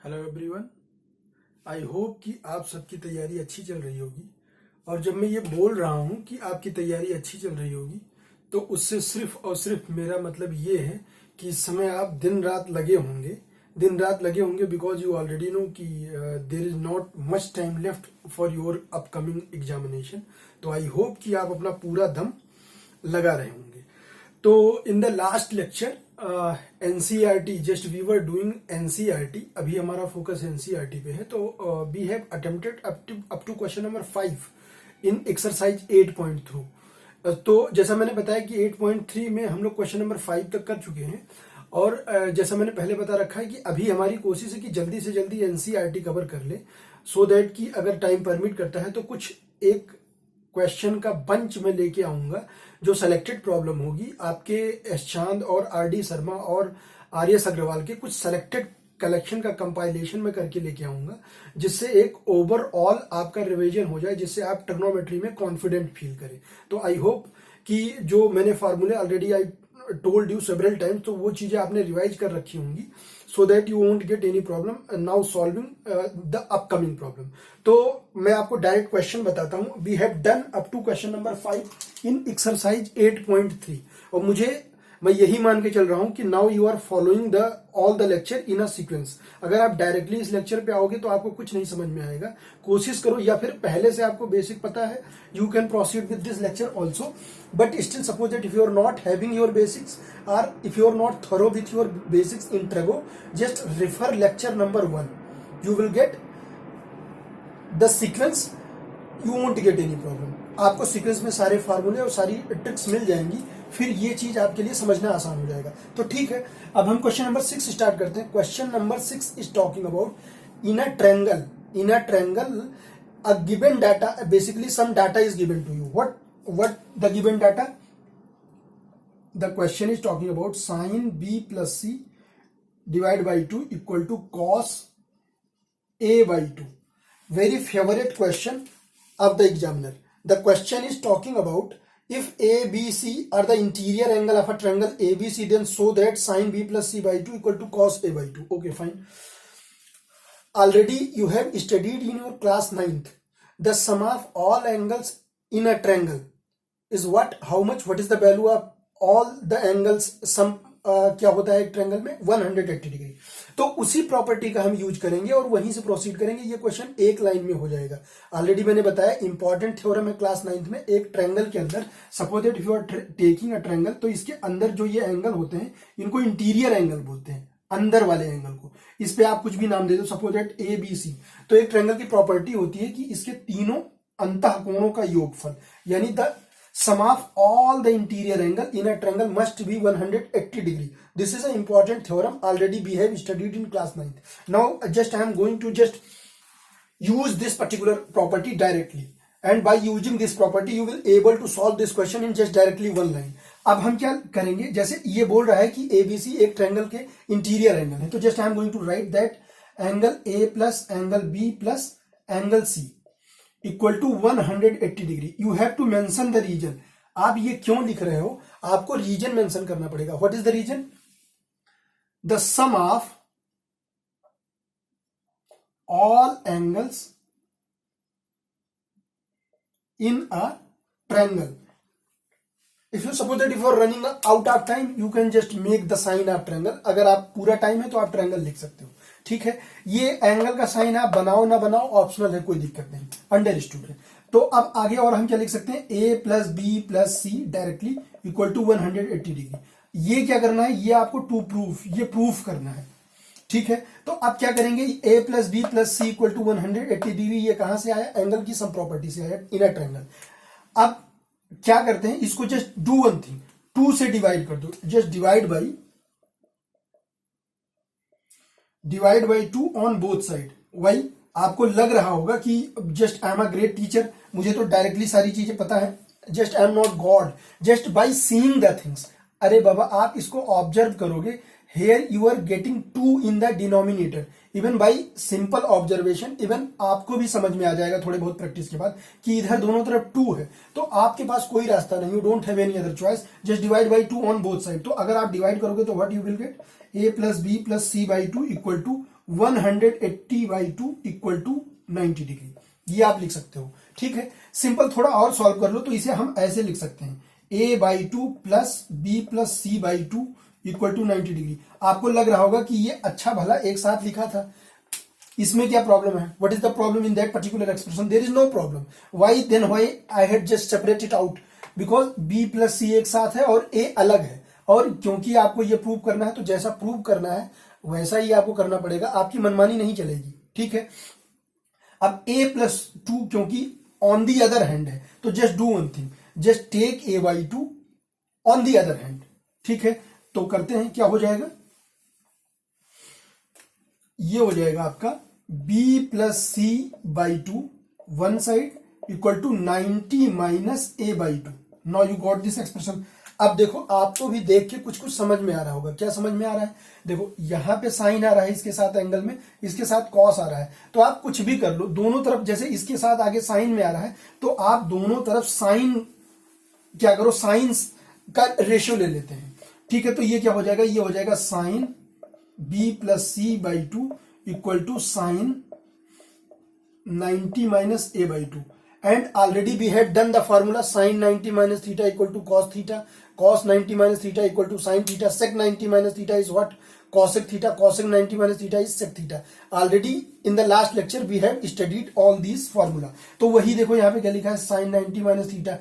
Hello everyone. आई hope कि आप सबकी तैयारी अच्छी चल रही होगी। और जब मैं ये बोल रहा हूँ कि आपकी तैयारी अच्छी चल रही होगी तो उससे सिर्फ और सिर्फ मेरा मतलब ये है कि इस समय आप दिन रात लगे होंगे। बिकॉज यू ऑलरेडी नो कि there is not much time left for your upcoming examination. तो आई होप कि आप अपना पूरा दम लगा रहे होंगे। तो in the last lecture NCERT, just we were doing NCERT. अभी हमारा फोकस एनसीईआरटी पे है। तो we have attempted up to question number 5 in exercise 8.2। तो जैसा मैंने बताया कि 8.3 में हम लोग क्वेश्चन नंबर 5 तक कर चुके हैं। और जैसा मैंने पहले बता रखा है कि अभी हमारी कोशिश है कि जल्दी से जल्दी एनसीईआरटी कवर कर ले, सो दैट कि अगर टाइम परमिट करता है तो कुछ एक क्वेश्चन का बंच में लेके आऊंगा जो सेलेक्टेड प्रॉब्लम होगी आपके एस चांद और आर डी शर्मा और आर एस अग्रवाल के कुछ सेलेक्टेड कलेक्शन का कंपाइलेशन में करके लेके आऊंगा, जिससे एक ओवरऑल आपका रिवीजन हो जाए, जिससे आप ट्रिग्नोमेट्री में कॉन्फिडेंट फील करें। तो आई होप कि जो मैंने फार्मूले already I told you several times, तो वो चीजें आपने रिवाइज कर रखी होंगी, so that you won't get any problem now solving the upcoming problem. तो मैं आपको डायरेक्ट क्वेश्चन बताता हूं। We have done up to question number 5 in exercise 8.3। और मैं यही मान के चल रहा हूं कि now you are following the all the lecture in a sequence. अगर आप डायरेक्टली इस लेक्चर पे आओगे तो आपको कुछ नहीं समझ में आएगा। कोशिश करो, या फिर पहले से आपको बेसिक पता है, you can proceed with this lecture also. But still suppose that if you are not having your basics or if you are not thorough with your basics in Trego, just refer lecture number 1. You will get the sequence. You won't get any problem. आपको sequence में सारे फार्मूले और सारी tricks मिल जाएंगी, फिर ये चीज आपके लिए समझना आसान हो जाएगा। तो ठीक है, अब हम क्वेश्चन नंबर 6 स्टार्ट करते हैं। Question number 6 is talking about in a triangle a given data, basically some data is given to you. What the given data? The question is talking about sin b plus c divided by 2 equal to cos a by 2. Very favorite question of the examiner. The question is talking about if a, b, c are the interior angle of a triangle ABC, then show that sin b plus c by 2 equal to cos a by 2. Okay, fine. Already you have studied in your class 9th. The sum of all angles in a triangle is what? How much? What is the value of all the angles sum? क्या होता है एक triangle में? 180 degree. तो उसी property का हम use करेंगे और वहीं से प्रोसीड करेंगे। ये क्वेश्चन एक लाइन में हो जाएगा। ऑलरेडी मैंने बताया इंपॉर्टेंट थ्योरम है क्लास 9th में। एक ट्रायंगल के अंदर suppose that if you are taking a triangle, तो इसके अंदर जो ये एंगल होते हैं इनको इंटीरियर एंगल बोलते हैं, अंदर वाले एंगल को। इस पे आप कुछ भी नाम दे दो, suppose that A B C. तो एक ट्रायंगल की प्रॉपर्टी होती है कि इसके तीनों अंतःकोणों का योगफल, यानी the sum of all the interior angle in a triangle must be 180 degree. This is an important theorem. Already we have studied in class 9th. Now just I am going to just use this particular property directly, and by using this property you will able to solve this question in just directly one line. अब हम क्या करेंगे, जैसे ये बोल रहा है कि ABC एक ट्रायंगल के इंटीरियर एंगल है, तो just I am going to write that angle A plus angle B plus angle C equal to 180 degree. You have to mention the reason. आप ये क्यों लिख रहे हो, आपको रीजन मेंशन करना पड़ेगा। What is the reason? The sum of all angles in a triangle. If you suppose that if you are running out of time, you can just make the sign of triangle. अगर आप पूरा time है तो आप triangle लिख सकते हो, ठीक है। ये एंगल का साइन आप बनाओ ना बनाओ, ऑप्शनल है, कोई दिक्कत नहीं, अंडरस्टूड है। तो अब आगे और हम क्या लिख सकते हैं, A plus B plus C directly equal to 180 degree. ये क्या करना है, ये आपको टू प्रूफ, ये प्रूफ करना है, ठीक है। तो अब क्या करेंगे, A plus B plus C equal to 180 degree, ये कहां से आया? एंगल की सम प्रॉपर्टी से आया इन अ ट्रायंगल। अब क्या करते हैं, इसको जस्ट डू वन थिंग, 2 से डिवाइड कर दो। Just divide by 2 on both side. वही आपको लग रहा होगा कि just I am a great teacher, मुझे तो डायरेक्टली सारी चीजें पता है, just I am not God, just by seeing the things. अरे बाबा, आप इसको ऑब्जर्व करोगे, here you are getting 2 in the denominator. Even by simple observation, even आपको भी समझ में आ जाएगा थोड़े बहुत प्रैक्टिस के बाद कि इधर दोनों तरफ 2 है, तो आपके पास कोई रास्ता नहीं, you don't have any other choice, just divide by 2 on both side. तो अगर आप डिवाइड करोगे तो what you will get, A plus B plus C by 2 equal to 180/2 equal to 90 degree, ये आप लिख सकते हो। ठीक है, सिंपल थोड़ा और सॉल्व कर लो तो इसे हम ऐसे लिख सकते हैं a/2 plus b plus c/2 equal to 90 degree. आपको लग रहा होगा कि ये अच्छा भला एक साथ लिखा था, इसमें क्या प्रॉब्लम है? What is the problem in that particular expression? There is no problem. Why then why I had just separate it out? Because b plus c एक साथ है और a अलग है, और क्योंकि आपको ये प्रूव करना है तो जैसा प्रूव करना है वैसा ही आपको करना पड़ेगा, आपकी मनमानी नहीं चलेगी। ठीक है, अब a प्लस 2 क्योंकि ऑन दी अदर हैंड है तो just do one thing, just take a/2 on the other hand. ठीक है, तो करते हैं, क्या हो जाएगा? ये हो जाएगा आपका b plus c/2 one side equal to 90 minus a/2। Now you got this expression. अब देखो, आपको भी देख के कुछ कुछ समझ में आ रहा होगा। क्या समझ में आ रहा है? देखो, यहां पे साइन आ रहा है इसके साथ एंगल में, इसके साथ कॉस आ रहा है, तो आप कुछ भी कर लो, दोनों तरफ जैसे इसके साथ आगे साइन में आ रहा है तो आप दोनों तरफ साइन क्या करो, साइन का रेशियो ले लेते हैं। ठीक है, तो ये क्या हो जाएगा? ये हो जाएगा sine b plus c/2 equal to sine 90 minus a/2। And already we had done the formula sine 90 minus theta equal to cos theta, cos 90 minus theta equal to sin theta, sec 90 minus theta is what? Cosec theta, cosec 90 minus theta is sec theta. Already in the last lecture we have studied all these formula. तो वही देखो यहाँ पे क्या लिखा है, sin 90 minus theta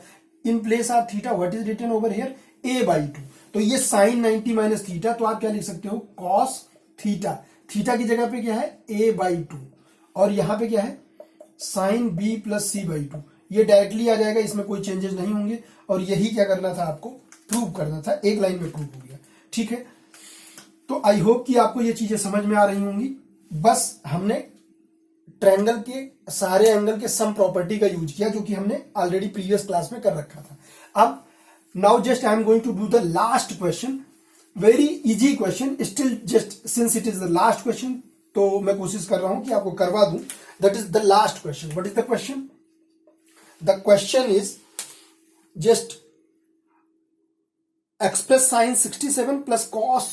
in place of theta what is written over here? a/2। तो ये sin 90 minus theta, तो आप क्या लिख सकते हो? cos theta, थीटा की जगह पे क्या है? a/2, और यहाँ पे क्या है? sin b plus c/2। ये डायरेक्टली आ जाएगा, इसमें कोई चेंजेस नहीं होंगे, और यही क्या करना था आपको? प्रूव करना था, एक लाइन में प्रूव हो गया। ठीक है, तो आई होप कि आपको ये चीजें समझ में आ रही होंगी। बस हमने ट्रायंगल के सारे एंगल के सम प्रॉपर्टी का यूज किया, जो कि हमने ऑलरेडी प्रीवियस क्लास में कर रखा था। अब now just I am going to do the last question, very easy question, still just since it is the last question, तो मैं कोशिश कर रहा हूं कि आपको करवा दूं। That is the last question. What is the question? The question is just express sin 67 plus cos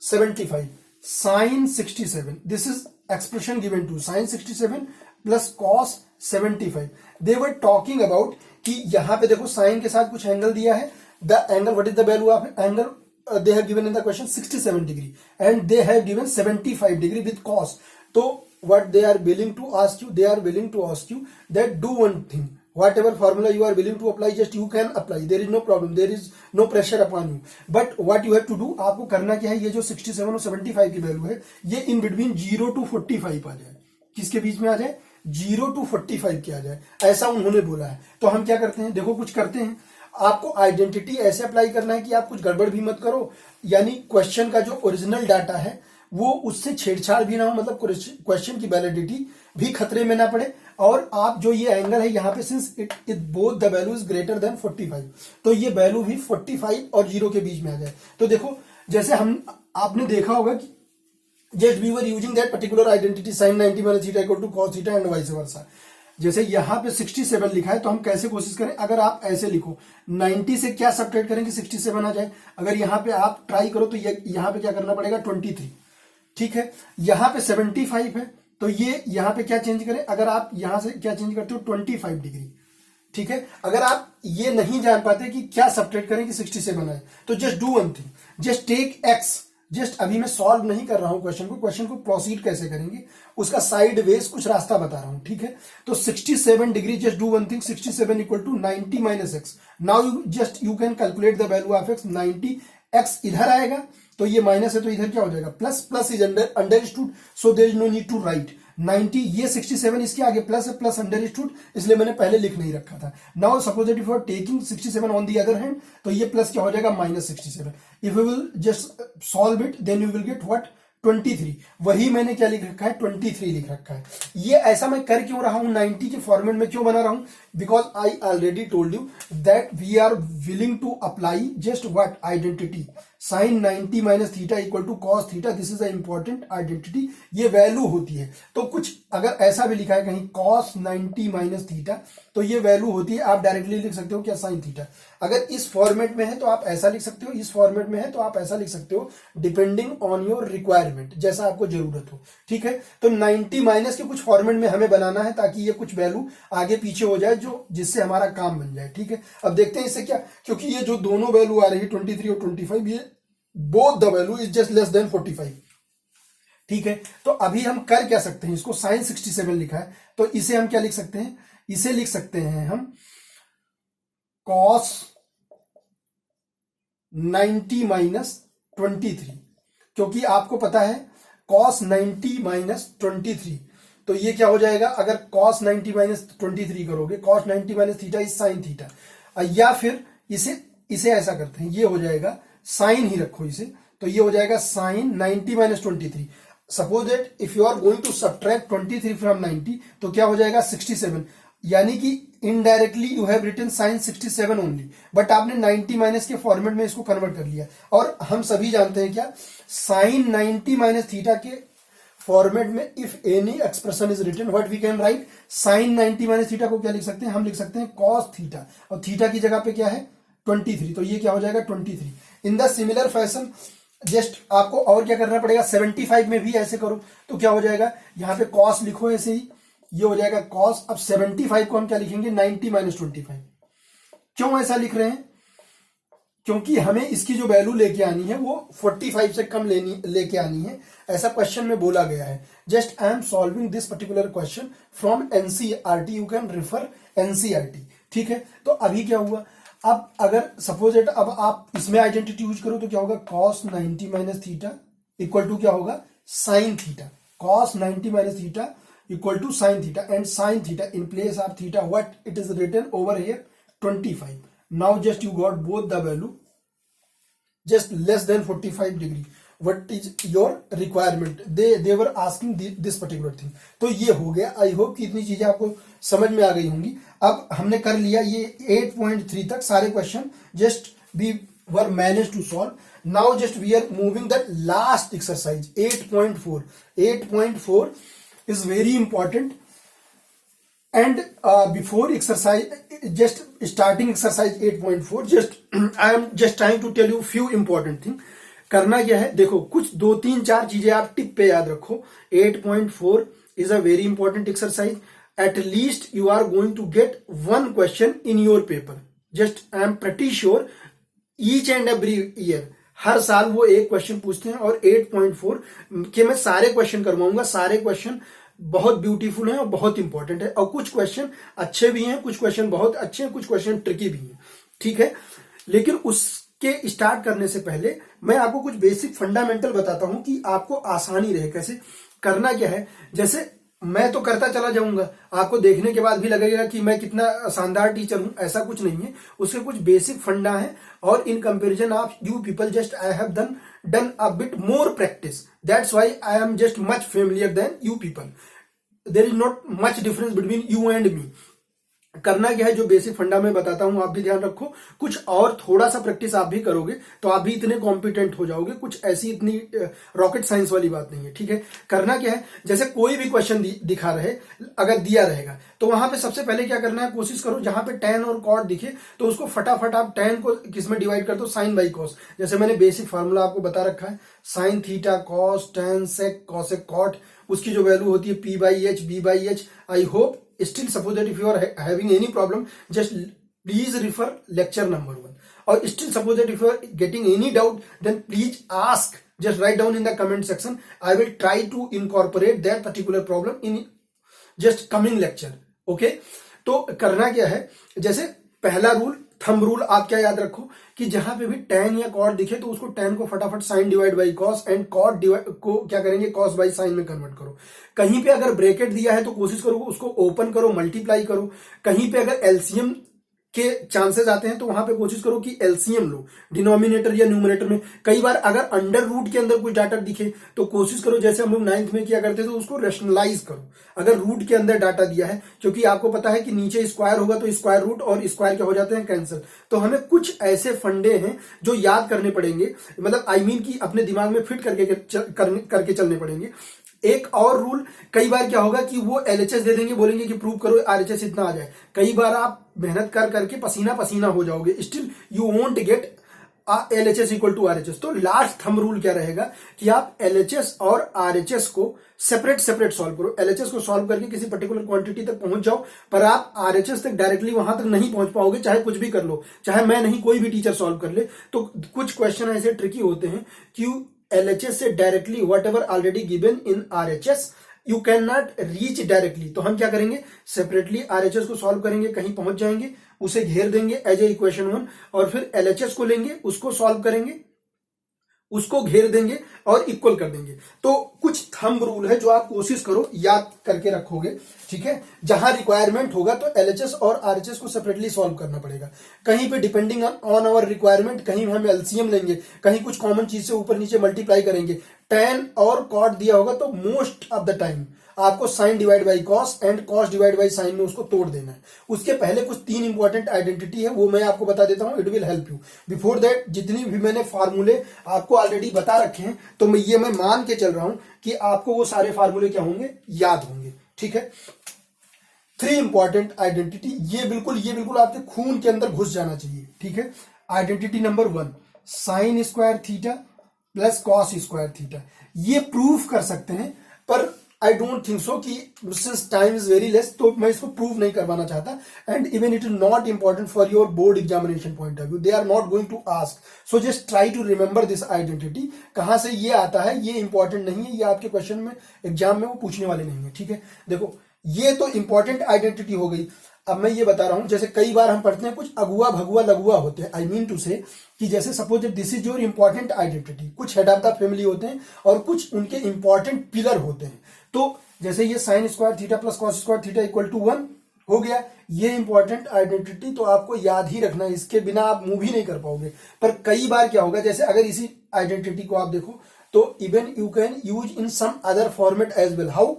75. Sin 67, this is expression given to sin 67 plus cos 75. They were talking about कि यहां पे देखो साइन के साथ कुछ angle दिया है, the angle, what is the value of angle? they have given in the question 67 degree and they have given 75 degree with cos. तो what they are willing to ask you, they are willing to ask you that do one thing, whatever formula you are willing to apply, just you can apply, there is no problem, there is no pressure upon you, but what you have to do, आपको करना क्या है? ये जो 67 और 75 की value है, ये इन बिटवीन 0 to 45 आ जाए। किसके बीच में आ जाए? 0 to 45 की आ जाए, ऐसा उन्होंने बोला है। तो हम क्या करते हैं? देखो, कुछ करते हैं, आपको आइडेंटिटी ऐसे अप्लाई करना है कि आप कुछ गड़बड़ भी मत करो, यानी क्वेश्चन का जो ओरिजिनल डाटा है वो उससे छेड़छाड़ भी ना हो, मतलब क्वेश्चन की वैलिडिटी भी खतरे में ना पड़े, और आप जो ये एंगल है यहाँ पे, since it both the value is greater than 45, तो ये वैल्यू भी 45 और 0 के बीच में आ जाए। तो देखो, जैसे आपने देखा होगा कि just we were using that particular identity sin 90 minus theta equal to cos theta and vice versa। जैसे यहाँ पे 67 लिखा है, तो हम कैसे कोशिश करें? अगर आप ऐसे लिखो, 90 से क्या सब्ट्रैक्ट करेंगे 67 आ जाए। अगर यहाँ पे आप ट्राई करो तो यहाँ पे क्या करना पड़ेगा? 23। ठीक है, यहाँ पे 75 है, तो ये यहाँ पे क्या चेंज करें? अगर आप यहाँ से क्या चेंज करते हो? 25 डिग्री। ठीक है, अगर आप ये नहीं जान पाते कि क्या सब्ट्रैक्ट करें कि 67 आए, तो just do one thing, just take x। Just अभी मैं सॉल्व नहीं कर रहा हूं क्वेश्चन को प्रोसीड कैसे करेंगे उसका साइड वेज कुछ रास्ता बता रहा हूं। ठीक है, तो 67 degree, just do one thing, 67 equal to 90 minus x. Now you can calculate the value of x. 90 x इधर आएगा, तो ये माइनस है, तो इधर क्या हो जाएगा? Plus. Plus is understood, so there is no need to write 90। ये 67 इसके आगे प्लस है, प्लस अंडरस्टूड, इसलिए मैंने पहले लिख नहीं रखा था। Now suppose if you are taking 67 on the other hand, तो ये प्लस क्या हो जाएगा? Minus 67। If you will just solve it, then you will get what? 23। वही मैंने क्या लिख रखा है? 23 लिख रखा है। ये ऐसा मैं कर क्यों रहा हूं? 90 के फॉर्मेट में क्यों बना रहा हूं? Because I already told you that we are willing to apply just what? Identity sine 90 minus theta equal to cos theta, this is a important identity, ये वैल्यू होती है। तो कुछ अगर ऐसा भी लिखा है कहीं कॉस 90 माइनस थीटा, तो ये वैल्यू होती है, आप डायरेक्टली लिख सकते हो क्या साइन थीटा। अगर इस फॉर्मेट में है तो आप ऐसा लिख सकते हो, इस फॉर्मेट में है तो आप ऐसा लिख सकते हो, डिपेंडिंग ऑन योर रिक्वायरमेंट, जैसा आपको जरूरत हो, ठीक है। तो 90 माइनस के कुछ फॉर्मेट में हमें बनाना है ताकि ये कुछ वैल्यू आगे पीछे हो जाए, जो जिससे हमारा काम बन जाए, ठीक है। अब देखते हैं इससे क्या, क्योंकि ये जो दोनों वैल्यू आ रही है 23 और 25, ये both the value is just less than 45, ठीक है। तो अभी हम कर क्या सकते हैं, इसको साइन 67 लिखा है, तो इसे हम क्या लिख सकते हैं, इसे लिख सकते हैं हम कॉस 90 माइनस 23, क्योंकि आपको पता है कॉस 90 माइनस 23, तो ये क्या हो जाएगा, अगर कॉस 90 माइनस 23 करोगे, cos 90 minus theta is sine theta, या फिर इसे ऐसा करते हैं, ये हो जाएगा साइन ही रखो इसे, तो ये हो जाएगा sine 90 minus 23। Suppose that if you are going to subtract 23 from 90, तो क्या हो जाएगा 67, यानी कि indirectly you have written sine 67 only, but आपने 90 माइनस के फॉर्मेट में इसको कन्वर्ट कर लिया। और हम सभी जानते हैं क्या, साइन 90 माइनस थीटा के फॉर्मेट में if any expression is written, what we can write, sine 90 minus theta को क्या लिख सकते हैं, हम लिख सकते हैं कॉस थीटा, और थीटा की जगह पे क्या है 23, तो ये क्या हो जाएगा 23। इन द सिमिलर फैशन जस्ट आपको और क्या करना पड़ेगा, 75 में भी ऐसे करो, तो क्या हो जाएगा, यहां पे कॉस लिखो ऐसे ही, ये हो जाएगा कॉस। अब 75 को हम क्या लिखेंगे, 90 माइनस 25। क्यों ऐसा लिख रहे हैं, क्योंकि हमें इसकी जो वैल्यू लेके आनी है वो 45 से कम लेके आनी है, ऐसा क्वेश्चन में बोला गया है। Just I am solving this particular question from NCERT, you can refer NCERT, ठीक है। तो अभी क्या हुआ, अब अगर सपोज इट, अब आप इसमें आइडेंटिटी यूज करो तो क्या होगा, cos 90 minus theta equal to क्या होगा, sine theta, cos 90 minus theta equal to sine theta, and sine theta in place of theta what it is written over here 25। Now just you got both the value just less than 45 degree, what is your requirement, they were asking this particular thing। तो ये हो गया, आई hope कि इतनी चीजें आपको समझ में आ गई होंगी। अब हमने कर लिया ये 8.3 तक सारे question, just we were manage to solve. Now just we are moving the last exercise 8.4। 8.4 is very important, and before exercise, just starting exercise 8.4, just I am just trying to tell you few important thing। करना क्या है, देखो कुछ 2-3-4 चीजें आप tip पे याद रखो। 8.4 is a very important exercise, at least you are going to get one question in your paper, just I am pretty sure each and every year, हर साल वो एक क्वेश्चन पूछते हैं, और 8.4 के मैं सारे क्वेश्चन करवाऊंगा। सारे क्वेश्चन बहुत ब्यूटीफुल हैं और बहुत इंपॉर्टेंट है, और कुछ क्वेश्चन अच्छे भी हैं, कुछ क्वेश्चन बहुत अच्छे हैं, कुछ क्वेश्चन ट्रिकी भी हैं, ठीक है। लेकिन उसके स्टार्ट करने से पहले मैं आपको कुछ बेसिक फंडामेंटल बताता हूं कि आपको आसानी रहे कैसे करना क्या है। जैसे मैं तो करता चला जाऊंगा, आपको देखने के बाद भी लगेगा कि मैं कितना शानदार टीचर हूं, ऐसा कुछ नहीं है। उसके कुछ बेसिक फंडा है, और in comparison of you people, just I have done a bit more practice, that's why I am just much familiar than you people, there is not much difference between you and me। करना क्या है, जो basic फंडा मैं बताता हूं आप भी ध्यान रखो, कुछ और थोड़ा सा प्रैक्टिस आप भी करोगे तो आप भी इतने कॉम्पिटेंट हो जाओगे, कुछ ऐसी इतनी रॉकेट साइंस वाली बात नहीं है, ठीक है। करना क्या है, जैसे कोई भी क्वेश्चन दिखा रहे, अगर दिया रहेगा तो वहां पे सबसे पहले क्या करना है, कोशिश करो जहां पे tan और cot दिखे तो उसको फटाफट आप tan को किसमें डिवाइड कर दो, साइन बाई कॉस। जैसे मैंने बेसिक फार्मूला आपको बता रखा है, sine theta cos tan sec cosec cot, उसकी जो वैल्यू होती है P by H, B by H. I hope still suppose that if you are having any problem, just please refer lecture number 1, or still suppose that if you are getting any doubt, then please ask, just write down in the comment section, I will try to incorporate that particular problem in just coming lecture, okay। तो करना क्या है, जैसे पहला rule, thumb rule आप क्या याद रखो कि जहां पे भी tan या cot दिखे तो उसको tan को फटाफट sine divide by cos, and cot को क्या करेंगे, कॉस बाई साइन में कन्वर्ट करो। कहीं पे अगर ब्रैकेट दिया है तो कोशिश करो उसको ओपन करो, मल्टीप्लाई करो। कहीं पे अगर एलसीएम के चांसेस आते हैं, तो वहां पे कोशिश करो कि एलसीएम लो डिनोमिनेटर या न्यूमरेटर में। कई बार अगर अंडर रूट के अंदर कुछ डाटा दिखे तो कोशिश करो, जैसे हम लोग 9th में किया करते थे, तो उसको रेशनलाइज करो अगर रूट के अंदर डाटा दिया है, क्योंकि आपको पता है कि नीचे स्क्वायर होगा तो स्क्वायर रूट और स्क्वायर क्या हो जाते हैं, कैंसिल। तो हमें कुछ ऐसे फंडे हैं जो याद करने पड़ेंगे, मतलब आई मीन कि अपने दिमाग में फिट करके चलने पड़ेंगे। एक और रूल, कई बार क्या होगा कि वो एलएचएस दे देंगे, बोलेंगे कि प्रूव करो आरएचएस इतना आ जाए। कई बार आप मेहनत कर करके पसीना पसीना हो जाओगे, still you won't get LHS equal to RHS. तो लास्ट थंब रूल क्या रहेगा कि आप एलएचएस और आरएचएस को सेपरेट सॉल्व करो। एलएचएस को सॉल्व करके किसी पर्टिकुलर क्वांटिटी तक पहुंच जाओ, पर आप आरएचएस तक डायरेक्टली वहां तक नहीं पहुंच पाओगे, चाहे कुछ भी कर लो, चाहे मैं नहीं कोई भी टीचर सॉल्व कर ले। तो कुछ क्वेश्चन ऐसे ट्रिकी होते हैं कि एलएचएस से directly what ever already given in RHS you can not reach directly. तो हम क्या करेंगे, सेपरेटली आरएचएस को सॉल्व करेंगे, कहीं पहुंच जाएंगे, उसे घेर देंगे एज ए इक्वेशन 1, और फिर एलएचएस को लेंगे, उसको सॉल्व करेंगे, उसको घेर देंगे और इक्वल कर देंगे। तो कुछ थंब रूल है जो आप कोशिश करो याद करके रखोगे, ठीक है। जहां रिक्वायरमेंट होगा तो एलएचएस और आरएचएस को सेपरेटली सॉल्व करना पड़ेगा। कहीं पे डिपेंडिंग ऑन आवर रिक्वायरमेंट, कहीं हम एलसीएम लेंगे, कहीं कुछ कॉमन चीज से ऊपर नीचे मल्टीप्लाई करेंगे। tan और cot दिया होगा तो मोस्ट ऑफ द टाइम आपको sine divide by cos and cos divide by sine में उसको तोड़ देना है। उसके पहले कुछ 3 इंपॉर्टेंट आइडेंटिटी है, वो मैं आपको बता देता हूं, it will help you. Before that जितनी भी मैंने फार्मूले आपको ऑलरेडी बता रखे हैं, तो मैं मान के चल रहा हूं कि आपको वो सारे फार्मूले क्या होंगे, याद होंगे, ठीक है। 3 इंपॉर्टेंट आइडेंटिटी, ये बिल्कुल आपके खून के अंदर घुस जाना चाहिए, ठीक है। Identity number 1, sine square theta plus cos square theta. ये प्रूफ कर सकते हैं, पर आई डोंट थिंक सो कि since time is very less, तो मैं इसको प्रूव नहीं करवाना चाहता। And even it is not important for your board examination point of view, they are not going to ask, so just try to remember this identity. कहां से ये आता है ये इंपॉर्टेंट नहीं है, ये आपके क्वेश्चन में एग्जाम में वो पूछने वाले नहीं है, ठीक है। देखो ये तो इंपॉर्टेंट आइडेंटिटी हो गई। अब मैं ये बता रहा हूं, जैसे कई बार हम पढ़ते हैं कुछ अगुआ भगुआ लघुआ होते हैं, आई मीन टू से कि जैसे suppose this is your important identity, कुछ हेड ऑफ द फैमिली होते हैं और कुछ उनके इंपॉर्टेंट पिलर होते हैं। तो जैसे ये sine square theta plus cos square theta equal to 1 हो गया, ये इंपॉर्टेंट आइडेंटिटी तो आपको याद ही रखना है, इसके बिना आप मूव ही नहीं कर पाओगे। पर कई बार क्या होगा, जैसे अगर इसी आइडेंटिटी को आप देखो तो even you can use in some other format as well. How,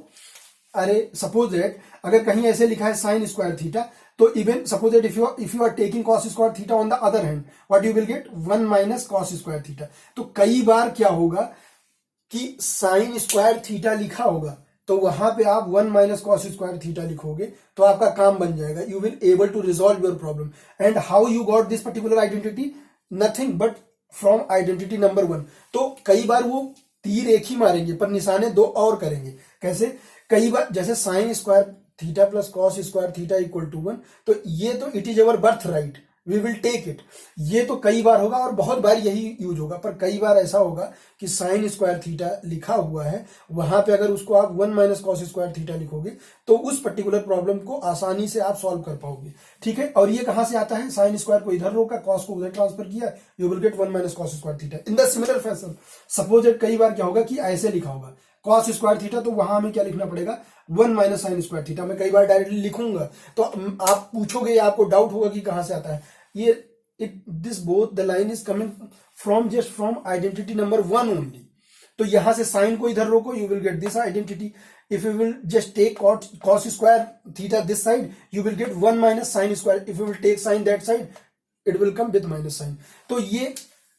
अरे सपोज दैट अगर कहीं ऐसे लिखा है साइन स्क्वायर थीटा, तो even suppose that if you are taking cos square theta on the other hand, what you will get 1 minus cos square theta. तो कई बार क्या होगा कि साइन स्क्वायर थीटा लिखा होगा तो वहां पे आप 1 माइनस कॉस स्क्वायर थीटा लिखोगे तो आपका काम बन जाएगा, you will able to resolve your problem. And how you got this particular identity, nothing but from identity number 1। तो कई बार वो तीर एक ही मारेंगे पर निशाने 2 और करेंगे। कैसे, कई बार जैसे sine square theta plus cos square theta equal to 1, तो ये तो it is our birthright, we will take it. ये तो कई बार होगा और बहुत बार यही यूज होगा। पर कई बार ऐसा होगा कि साइन स्क्वायर थीटा लिखा हुआ है, वहां पे अगर उसको आप 1 माइनस कॉस स्क्वायर थीटा लिखोगे तो उस पर्टिकुलर प्रॉब्लम को आसानी से आप सॉल्व कर पाओगे, ठीक है। और ये कहां से आता है, साइन स्क्वायर को इधर रोका, कॉस को उधर ट्रांसफर किया, you will get 1 minus cos square theta. In the similar fashion suppose that कई बार क्या होगा कि ऐसे लिखा होगा कॉस स्क्वायर थीटा, तो वहां हमें क्या लिखना पड़ेगा, 1 माइनस साइन स्क्वायर थीटा। मैं कई बार डायरेक्टली लिखूंगा तो आप पूछोगे, आपको डाउट होगा कि कहां से आता है ये। This both the line is coming from just from identity number 1 only. तो यहां से साइन को इधर रोको, you will get this identity. If you will just take cos square theta this side, you will get 1 minus sine square. If you will take sine that side, it will come with minus sine. तो ये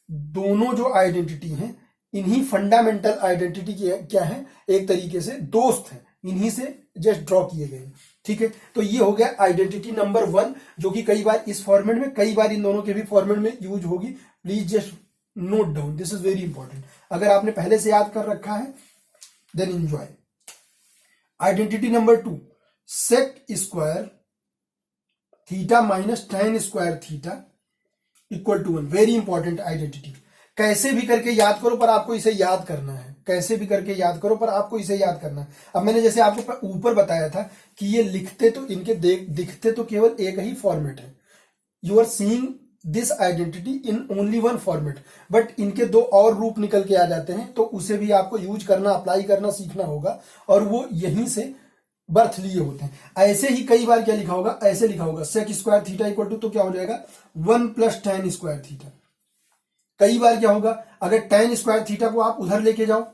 दोनों जो identity हैं, इन्हीं fundamental identity क्या है, एक तरीके से दोस्त है, इन्हीं से जस्ट ड्रॉ किए गए, ठीक है। तो ये हो गया आइडेंटिटी नंबर 1, जो कि कई बार इस फॉर्मेट में, कई बार इन दोनों के भी फॉर्मेट में यूज होगी। Please just note down, this is very important. अगर आपने पहले से याद कर रखा है then enjoy. Identity number 2, sec square theta minus tan square theta equal to 1। Very important identity. कैसे भी करके याद करो पर आपको इसे याद करना है, कैसे भी करके याद करो पर आपको इसे याद करना है। अब मैंने जैसे आपको ऊपर बताया था कि ये लिखते तो इनके दिखते तो केवल एक ही फॉर्मेट है, you are seeing this identity in only 1 format, but इनके 2 और रूप निकल के आ जाते हैं, तो उसे भी आपको यूज करना, अप्लाई करना सीखना होगा। और वो यहीं से बर्थ लिए होते हैं। ऐसे ही कई बार क्या लिखा होगा, ऐसे लिखा होगा sec square theta equal to, तो क्या हो जाएगा 1 प्लस टेन स्क्वायर थीटा। कई बार क्या होगा, अगर टेन स्क्वायर थीटा को आप उधर लेके जाओ,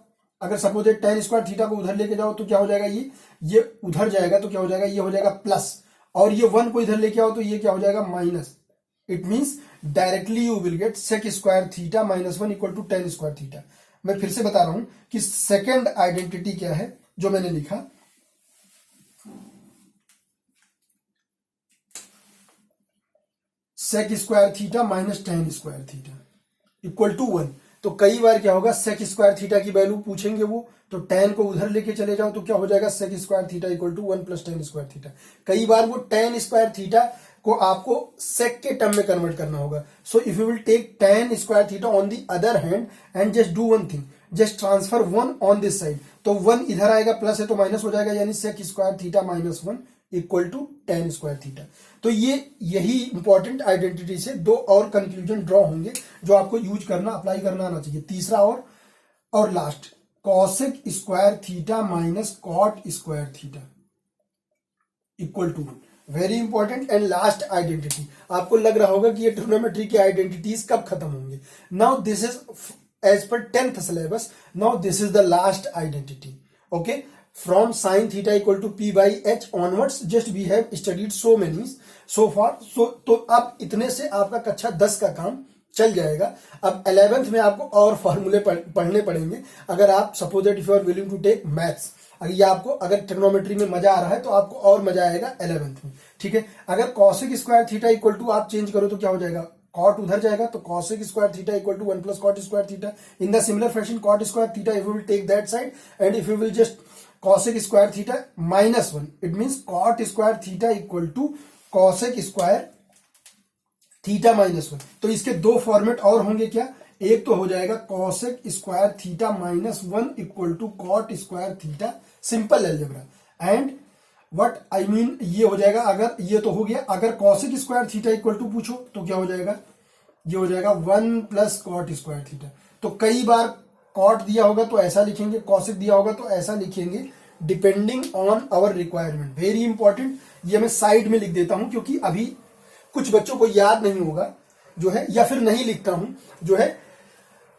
अगर सपोज टेन स्क्वायर थीटा को उधर लेके जाओ तो क्या हो जाएगा, ये उधर जाएगा तो क्या हो जाएगा, ये हो जाएगा प्लस, और ये 1 को इधर लेके आओ तो ये क्या हो जाएगा minus. It means directly you will get sec square theta minus 1 equal to tan square theta. मैं फिर से बता रहा हूं कि सेकेंड आइडेंटिटी क्या है जो मैंने लिखा, sec square theta minus tan square theta equal to 1। तो कई बार क्या होगा, सेक स्क्वायर थीटा की वैल्यू पूछेंगे वो, तो टेन को उधर लेके चले जाओ तो क्या हो जाएगा sec square theta equal to 1 plus tan square theta. कई बार वो टेन स्क्वायर थीटा को आपको सेक के टर्म में कन्वर्ट करना होगा। So if you will take tan square theta on the other hand and just do one thing, just transfer 1 on this side, तो 1 इधर आएगा, प्लस है तो माइनस हो जाएगा, यानी sec square theta minus 1 equal to tan square theta. तो यही इंपॉर्टेंट आइडेंटिटी से दो और कंक्लूजन ड्रॉ होंगे जो आपको यूज करना, अप्लाई करना आना चाहिए। तीसरा और last, cosec square theta minus cot square theta equal to 1। Very important and last identity. आपको लग रहा होगा कि ये ट्रिग्नोमेट्री की आइडेंटिटीज कब खत्म होंगे। Now this is as per 10th syllabus, now this is the last identity. Okay, from sin theta equal to p by h onwards just we have studied so many so far, तो अब इतने से आपका कक्षा 10 का काम चल जाएगा। अब 11th में आपको और फॉर्मूले पढ़ने पड़ेंगे। अगर आप suppose that if you are willing to take maths, अगर ये आपको अगर ट्रिग्नोमेट्री में मजा आ रहा है तो आपको और मजा आएगा 11th में, ठीक है। अगर cosec square theta equal to आप चेंज करो तो क्या हो जाएगा, कॉट उधर जाएगा तो cosec square theta equal to 1 plus cot square theta. In the similar fashion cot square theta if you will take that side and if you will just cosec square theta minus 1, it means cot square theta equal to cosec square theta minus 1। तो इसके दो format और होंगे क्या, एक तो हो जाएगा cosec square theta minus 1 equal to cot square theta, simple algebra. And what I mean, ये हो जाएगा, अगर ये तो हो गया, अगर cosec square theta equal to पूछो तो क्या हो जाएगा, ये हो जाएगा 1 प्लस cot स्क्वायर थीटा। तो कई बार कॉट दिया होगा तो ऐसा लिखेंगे, कॉसेक दिया होगा तो ऐसा लिखेंगे, depending on our requirement. Very important, ये मैं साइड में लिख देता हूं क्योंकि अभी कुछ बच्चों को याद नहीं होगा जो है, या फिर नहीं लिखता हूं जो है,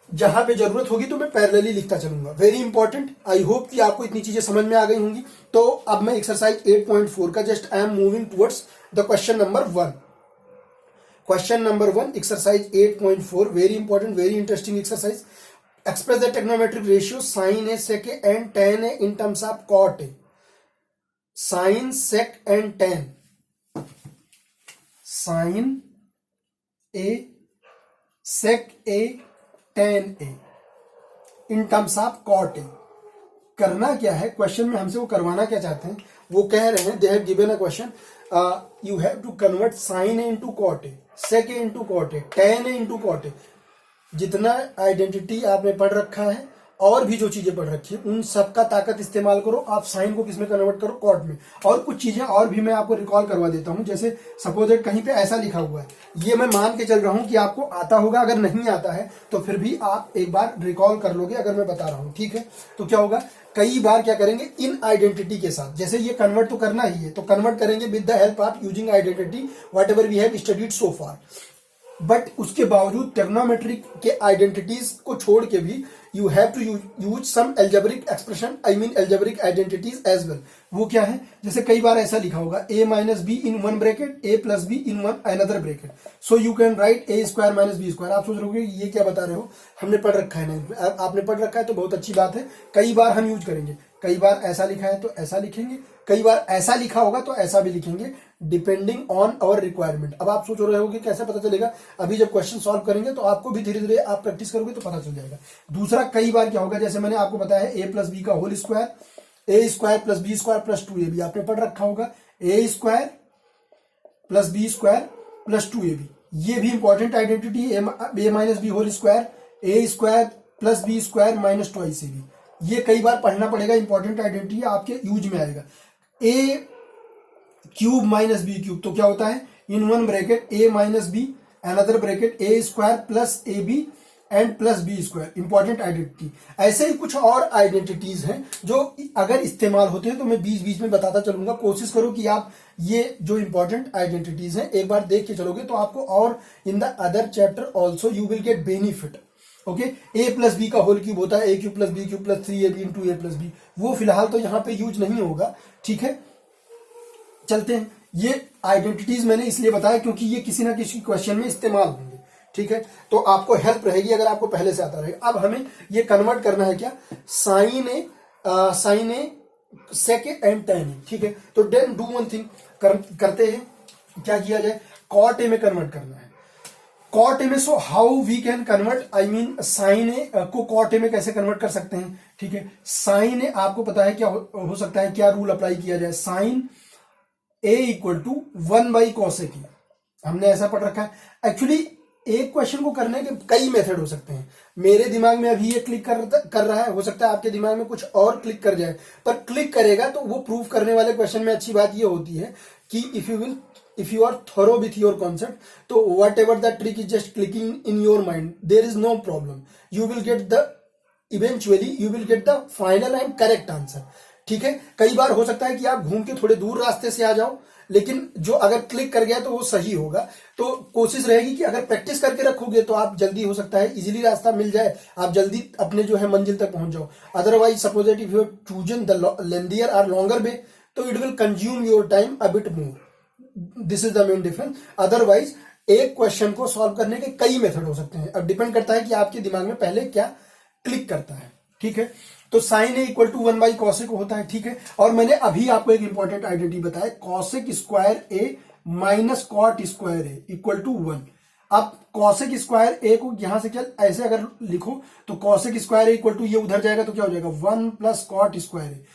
जहां पे जरूरत होगी तो मैं पैरेलली लिखता चलूंगा। वेरी इंपॉर्टेंट, आई होप कि आपको इतनी चीजें समझ में आ गई होंगी। तो अब मैं एक्सरसाइज 8.4 का just I am moving towards the question number 1। Question number 1 exercise 8.4, very important, very interesting exercise. Express the trigonometric ratio sin a, sec a and tan a in terms of cot a. Sin, sec and tan. Sin a, sec a, tan a in terms of cot a. करना क्या है, question में हमसे वो करवाना क्या चाहते हैं, वो कह रहे हैं, they have given a question, you have to convert sin a into cot a, sec a into cot a, tan a into cot a। जितना आइडेंटिटी आपने पढ़ रखा है और भी जो चीजें पढ़ रखी है उन सबका ताकत इस्तेमाल करो। आप साइन को किसमें कन्वर्ट करो, कॉट में। और कुछ चीजें और भी मैं आपको रिकॉल करवा देता हूं, जैसे सपोज कहीं पे ऐसा लिखा हुआ है, ये मैं मान के चल रहा हूं कि आपको आता होगा, अगर नहीं आता है तो फिर भी आप एक बार रिकॉल कर लोगे अगर मैं बता रहा हूं, ठीक है। तो क्या होगा, कई बार क्या करेंगे, इन आइडेंटिटी के साथ, जैसे ये कन्वर्ट तो करना ही है तो कन्वर्ट करेंगे with the help of using identity whatever we have studied so far. But उसके बावजूद ट्रिग्नोमेट्री के आइडेंटिटीज को छोड़ के भी you have to use some algebraic expression, I mean algebraic identities as well. वो क्या है, जैसे कई बार ऐसा लिखा होगा a minus b in one bracket, a plus b in one another bracket, so you can write a square minus b square. आप सोच रहे होंगे ये क्या बता रहे हो, हमने पढ़ रखा है नहीं, आपने पढ़ रखा है तो बहुत अच्छी बात है। कई बार हम यूज करेंगे, कई बार ऐसा लिखा है तो ऐसा लिखेंगे, कई बार ऐसा लिखा होगा तो ऐसा भी लिखेंगे, डिपेंडिंग ऑन आवर रिक्वायरमेंट। अब आप सोच रहे होगे कैसे पता चलेगा, अभी जब क्वेश्चन सॉल्व करेंगे तो आपको भी धीरे धीरे आप प्रैक्टिस करोगे तो पता चल जाएगा। दूसरा, कई बार क्या होगा, जैसे मैंने आपको बताया a प्लस बी का whole square, a square plus b square plus 2ab, आपने पढ़ रखा होगा, a square plus b square plus 2ab। ये भी important identity, a minus b whole square, a square plus b square minus twice ab। ये कई बार पढ़ना पड़ेगा, इंपॉर्टेंट आइडेंटिटी आपके यूज में आएगा। a cube minus b cube, तो क्या होता है, in one bracket a minus b another bracket a square plus ab and plus b square, important identity. ऐसे ही कुछ और आइडेंटिटीज हैं जो अगर इस्तेमाल होते हैं तो मैं बीच बीच में बताता चलूंगा। कोशिश करो कि आप ये जो इंपॉर्टेंट आइडेंटिटीज हैं एक बार देख के चलोगे तो आपको, और in the other chapter also you will get benefit. Okay, A plus B का होल क्यूब होता है A cube plus B cube plus 3ab into A plus B, वो फिलहाल तो यहाँ पे यूज नहीं होगा। ठीक है, चलते हैं। ये आइडेंटिटीज मैंने इसलिए बताया क्योंकि ये किसी ना किसी क्वेश्चन में इस्तेमाल होंगे। ठीक है, तो आपको हेल्प रहेगी अगर आपको पहले से आता रहेगा। अब हमें ये कन्वर्ट करना है क्या, sine A sec and tan A. ठीक है, तो देन डू वन थिंग, करते हैं। क्या किया जाए, कॉट ए में कन्वर्ट करना है। कॉट ए में, so how we can convert, I mean sine A को कॉट ए में कैसे कन्वर्ट कर सकते हैं। ठीक है, साइन ए आपको पता है क्या हो सकता है, क्या रूल अप्लाई किया जाए, sine A equal to 1/cos a, हमने ऐसा पढ़ रखा है। एक्चुअली एक क्वेश्चन को करने के कई मेथड हो सकते हैं। मेरे दिमाग में अभी ये क्लिक कर रहा है, हो सकता है आपके दिमाग में कुछ और क्लिक कर जाए, पर क्लिक करेगा तो वो प्रूव करने वाले क्वेश्चन में अच्छी बात ये होती है कि if you are thorough with your concept, तो whatever the trick is just clicking in your mind, there is no problem, you will get the eventually you will get the final and correct answer. ठीक है, कई बार हो सकता है कि आप घूम के थोड़े दूर रास्ते से आ जाओ, लेकिन जो अगर क्लिक कर गया तो वो सही होगा। तो कोशिश रहेगी कि अगर प्रैक्टिस करके रखोगे तो आप जल्दी, हो सकता है इजीली रास्ता मिल जाए, आप जल्दी अपने जो है मंजिल तक पहुंच जाओ। Otherwise suppose that if you have chosen the lengthier और लॉन्गर वे, तो it will consume your time a bit more. This is the main difference. Otherwise एक क्वेश्चन को सॉल्व करने के कई मेथड हो सकते हैं। अब डिपेंड करता है कि आपके दिमाग में पहले क्या क्लिक करता है। ठीक है, तो sign A equal to 1/cos को होता है। ठीक है, और मैंने अभी आपको एक इंपॉर्टेंट आइडेंटिटी बताया, cosec square a minus cot square a equal to 1। अब कॉसेक स्क्वायर ए को यहां से क्या ऐसे अगर लिखो तो cosec square a equal to, ये उधर जाएगा तो क्या हो जाएगा 1 प्लस कॉट स्क्वायर ए,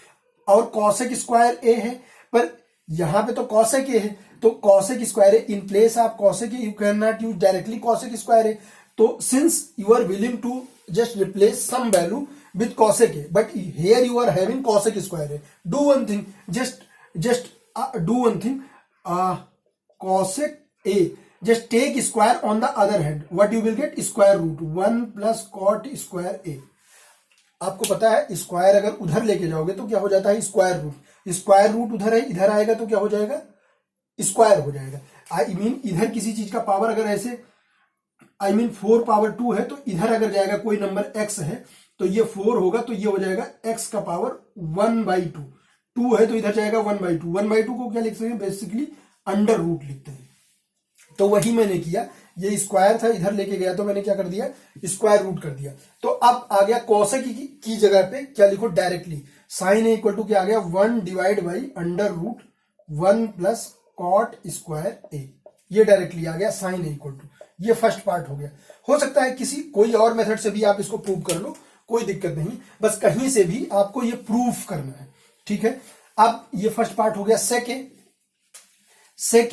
और कॉसेक स्क्वायर ए है, पर यहां पे तो कॉसेक ए है, तो cosec square A in place of cosec A you can not use directly cosec square A. तो since you are willing to just replace some value with cosec a, but here you are having cosec square a, do one thing, just do one thing, cosec a, just take square on the other hand, what you will get, square root 1 plus cot square a। आपको पता है square अगर उधर लेके जाओगे तो क्या हो जाता है, स्क्वायर रूट उधर है, इधर आएगा तो क्या हो जाएगा, स्क्वायर हो जाएगा। आई मीन इधर किसी चीज का पावर अगर ऐसे, आई मीन 4 पावर 2 है, तो इधर अगर जाएगा कोई नंबर x है तो ये 4 होगा, तो ये हो जाएगा x का पावर 1/2। 2 है तो इधर जाएगा 1/2। 1/2 को क्या लिख सकते हैं, बेसिकली अंडर रूट लिखते हैं। तो वही मैंने किया, ये स्क्वायर था इधर लेके गया तो मैंने क्या कर दिया, स्क्वायर रूट कर दिया। तो अब आ गया कॉसेक की जगह पे क्या लिखो, directly sine A equal to क्या आ गया, 1 divide by under root 1 plus cot square A, ये डायरेक्टली आ गया साइन ए इक्वल टू। ये फर्स्ट पार्ट हो गया। हो सकता है किसी कोई और मेथड से भी आप इसको प्रूव कर लो, कोई दिक्कत नहीं, बस कहीं से भी आपको ये प्रूफ करना है। ठीक है, अब ये फर्स्ट पार्ट हो गया। सेक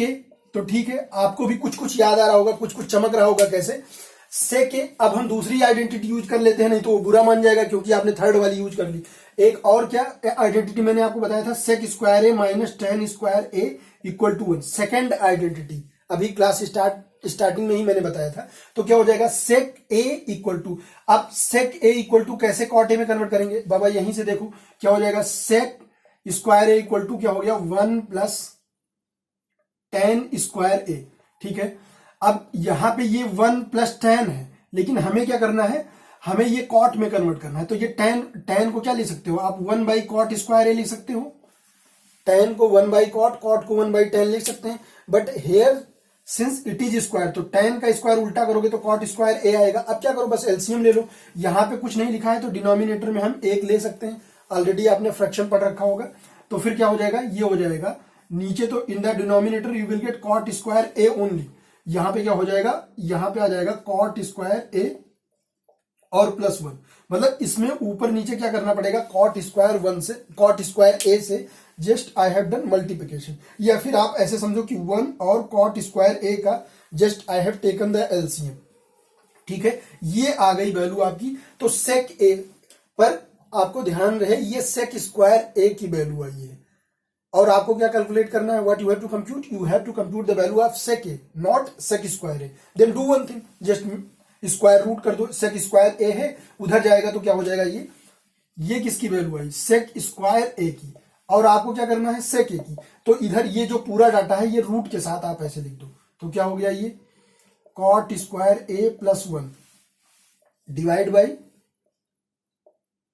ए तो ठीक है, आपको भी कुछ कुछ याद आ रहा होगा, कुछ कुछ चमक रहा होगा कैसे। सेक ए, अब हम दूसरी आइडेंटिटी यूज कर लेते हैं, नहीं तो वो बुरा मान जाएगा क्योंकि आपने थर्ड वाली यूज कर ली। एक और क्या आइडेंटिटी मैंने आपको बताया था, sec square a minus tan square a equal to 1, second identity, अभी क्लास स्टार्टिंग में ही मैंने बताया था। तो क्या हो जाएगा, सेक ए इक्वल टू, अब सेक ए इक्वल टू कैसे कॉट ए में कन्वर्ट करेंगे बाबा, यहीं से देखो क्या हो जाएगा, sec square a equal to क्या हो गया, 1 प्लस टेन स्क्वायर ए। ठीक है, अब यहां पे ये 1 प्लस टेन है, लेकिन हमें क्या करना है, हमें ये कॉट में कन्वर्ट करना है। तो ये टेन को क्या लिख सकते हो आप, 1/cot स्क्वायर ए लिख सकते हो, टेन को 1/cot, कॉट को 1/10 लिख सकते हैं। But here since it is square, तो टेन का स्क्वायर उल्टा करोगे तो कॉट स्क्वायर ए आएगा। अब क्या करो, बस एलसीएम ले लो, यहां पे कुछ नहीं लिखा है तो डिनोमिनेटर में हम 1 ले सकते हैं, ऑलरेडी आपने फ्रैक्शन पढ़ रखा होगा। तो फिर क्या हो जाएगा, ये हो जाएगा नीचे, तो in the denominator you will get caught square A only. यहां पे क्या हो जाएगा, यहां पे आ जाएगा कॉट स्क्वायर ए और प्लस 1, मतलब इसमें ऊपर नीचे क्या करना पड़ेगा, कॉट स्क्वायर 1 से, कॉट स्क्वायर ए से just I have done multiplication, या फिर आप ऐसे समझो कि 1 और कॉट स्क्वायर ए का just I have taken the LCM. ठीक है, ये आ गई वैल्यू आपकी। तो सेक ए पर आपको ध्यान रहे, ये सेक स्क्वायर ए की वैल्यू आई है, और आपको क्या कैलकुलेट करना है, what you have to compute, you have to compute the value of sec a, not sec square a. Then do one thing, just square root कर दो, सेक स्क्वायर ए है, उधर जाएगा तो क्या हो जाएगा, ये किसकी वैल्यू आई, सेक स्क्वायर ए की, और आपको क्या करना है, सेक ए की। तो इधर ये जो पूरा डाटा है ये रूट के साथ आप ऐसे लिख दो, तो क्या हो गया, ये cot square A plus 1 divide by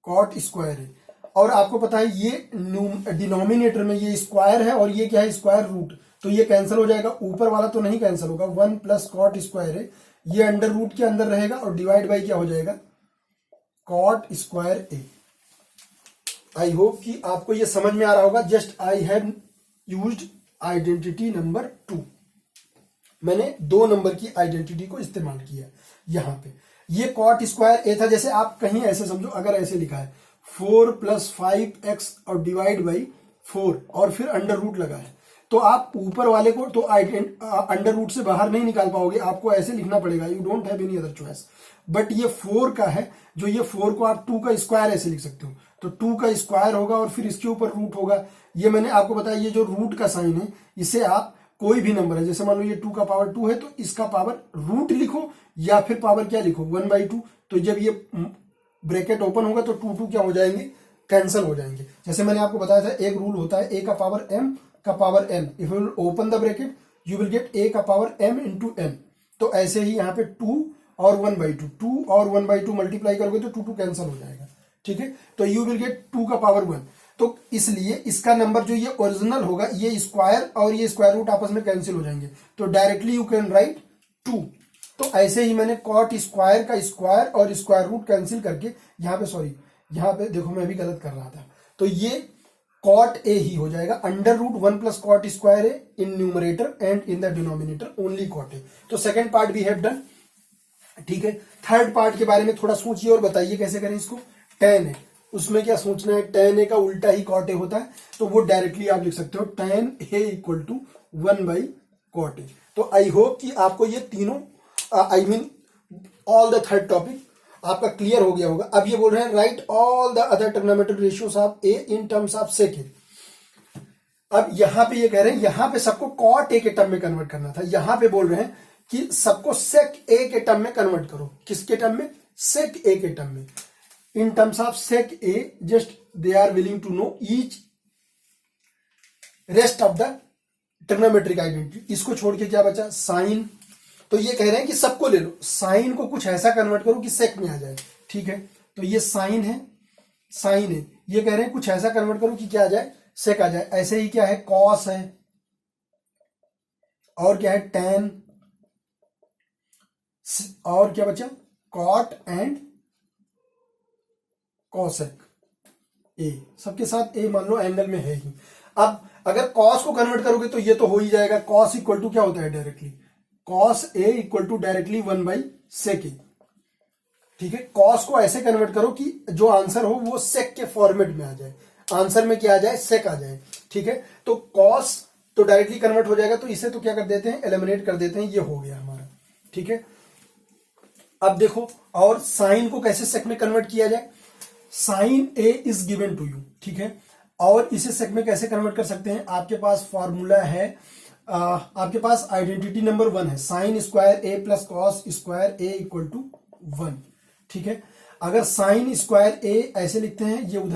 cot square A. और आपको पता है ये डिनोमिनेटर में ये स्क्वायर है और ये क्या है, स्क्वायर रूट, तो ये कैंसिल हो जाएगा, ऊपर वाला तो नहीं कैंसिल होगा, 1 प्लस कॉट स्क्वायर है, ये अंडर रूट के अंदर रहेगा, और डिवाइड बाई क्या हो जाएगा, cot square a. I hope कि आपको ये समझ में आ रहा होगा। Just I have used identity number 2, मैंने 2 नंबर की आइडेंटिटी को इस्तेमाल किया यहां पे। ये कॉट स्क्वायर ए था, जैसे आप कहीं ऐसे समझो, अगर ऐसे लिखा है 4 + 5x और डिवाइड बाई 4 और फिर अंडर रूट लगा है, तो आप ऊपर वाले को तो अंडर रूट से बाहर नहीं निकाल पाओगे, आपको ऐसे लिखना पड़ेगा, you don't have any other choice. But ये 4 का है, जो ये 4 को आप 2 का स्क्वायर ऐसे लिख सकते हो, तो 2 का स्क्वायर होगा और फिर इसके ऊपर रूट होगा। ये मैंने आपको बताया, ये जो रूट का साइन है इसे आप कोई भी नंबर है, जैसे मान लो ये 2 का पावर 2 है, तो इसका पावर रूट लिखो या फिर पावर क्या लिखो, 1/2। तो जब ये ब्रैकेट ओपन होगा तो 2 क्या हो जाएंगे, कैंसिल हो जाएंगे। जैसे मैंने आपको बताया था, एक रूल होता है a का पावर m का power n, if you will open the bracket you will gate a का पावर m इंटू n। तो ऐसे ही यहाँ पे 2 और 1/2, 2 और 1/2 मल्टीप्लाई करोगे तो 2 कैंसिल हो जाएगा, ठीक है। तो यू विल गेट 2 का पावर 1। तो इसलिए इसका नंबर जो ये ओरिजिनल होगा, ये स्क्वायर और ये स्क्वायर रूट आपस में कैंसिल हो जाएंगे, तो डायरेक्टली यू कैन राइट 2। तो ऐसे ही मैंने कॉट स्क्वायर का स्क्वायर और स्क्वायर रूट कैंसिल करके यहाँ पे, सॉरी यहाँ पे देखो मैं भी गलत कर रहा था, तो ये कॉट ए ही हो जाएगा, under root 1 plus cot square A in numerator and in the denominator only cot A. तो second part we have done, ठीक है। थर्ड पार्ट के बारे में थोड़ा सोचिए और बताइए कैसे करें इसको। tan है, उसमें क्या सोचना है, tan ए का उल्टा ही cot ए होता है, तो वो डायरेक्टली आप लिख सकते हो tan a equal to 1/cot A. तो आई होप कि आपको ये तीनों I mean all the third topic आपका क्लियर हो गया होगा। अब ये बोल रहे हैं right all the other trigonometric ratios of A in terms of sec A. अब यहां पे ये कह रहे हैं, यहां पे सबको cot ए के टर्म में कन्वर्ट करना था, यहां पे बोल रहे हैं कि सबको sec ए के टर्म में कन्वर्ट करो। किसके टर्म में, sec ए के टर्म में। In terms of sec a just they are willing to know each rest of the trigonometric identity. इसको छोड़ के क्या बचा, साइन। तो ये कह रहे हैं कि सबको ले लो, साइन को कुछ ऐसा कन्वर्ट करो कि सेक में आ जाए, ठीक है। तो ये साइन है, साइन है, ये कह रहे हैं कुछ ऐसा कन्वर्ट करो कि क्या आ जाए, सेक आ जाए। ऐसे ही क्या है, कॉस है, और क्या है टैन, और क्या बचा, कॉट एंड कॉसेक ए, सबके साथ ए मान लो एंगल में है ही। अब अगर कॉस को कन्वर्ट करोगे तो ये तो हो ही जाएगा, कॉस इक्वल टू क्या होता है directly, cos a equal to directly 1/sec a, ठीक है। कॉस को ऐसे कन्वर्ट करो कि जो आंसर हो वो सेक के फॉर्मेट में आ जाए, आंसर में क्या आ जाए, सेक आ जाए, ठीक है। तो कॉस तो डायरेक्टली कन्वर्ट हो जाएगा, तो इसे तो क्या कर देते हैं, एलिमिनेट कर देते हैं, ये हो गया हमारा, ठीक है। अब देखो, और साइन को कैसे सेक में कन्वर्ट किया जाए, sine a is given to you, ठीक है। और इसे सेक में कैसे कन्वर्ट कर सकते हैं, आपके पास फॉर्मूला है, आपके पास आइडेंटिटी नंबर 1 है, sine square A plus cos square a equal to 1, ठीक है। अगर साइन स्क्वायर ए ऐसे लिखते हैं, ये उधर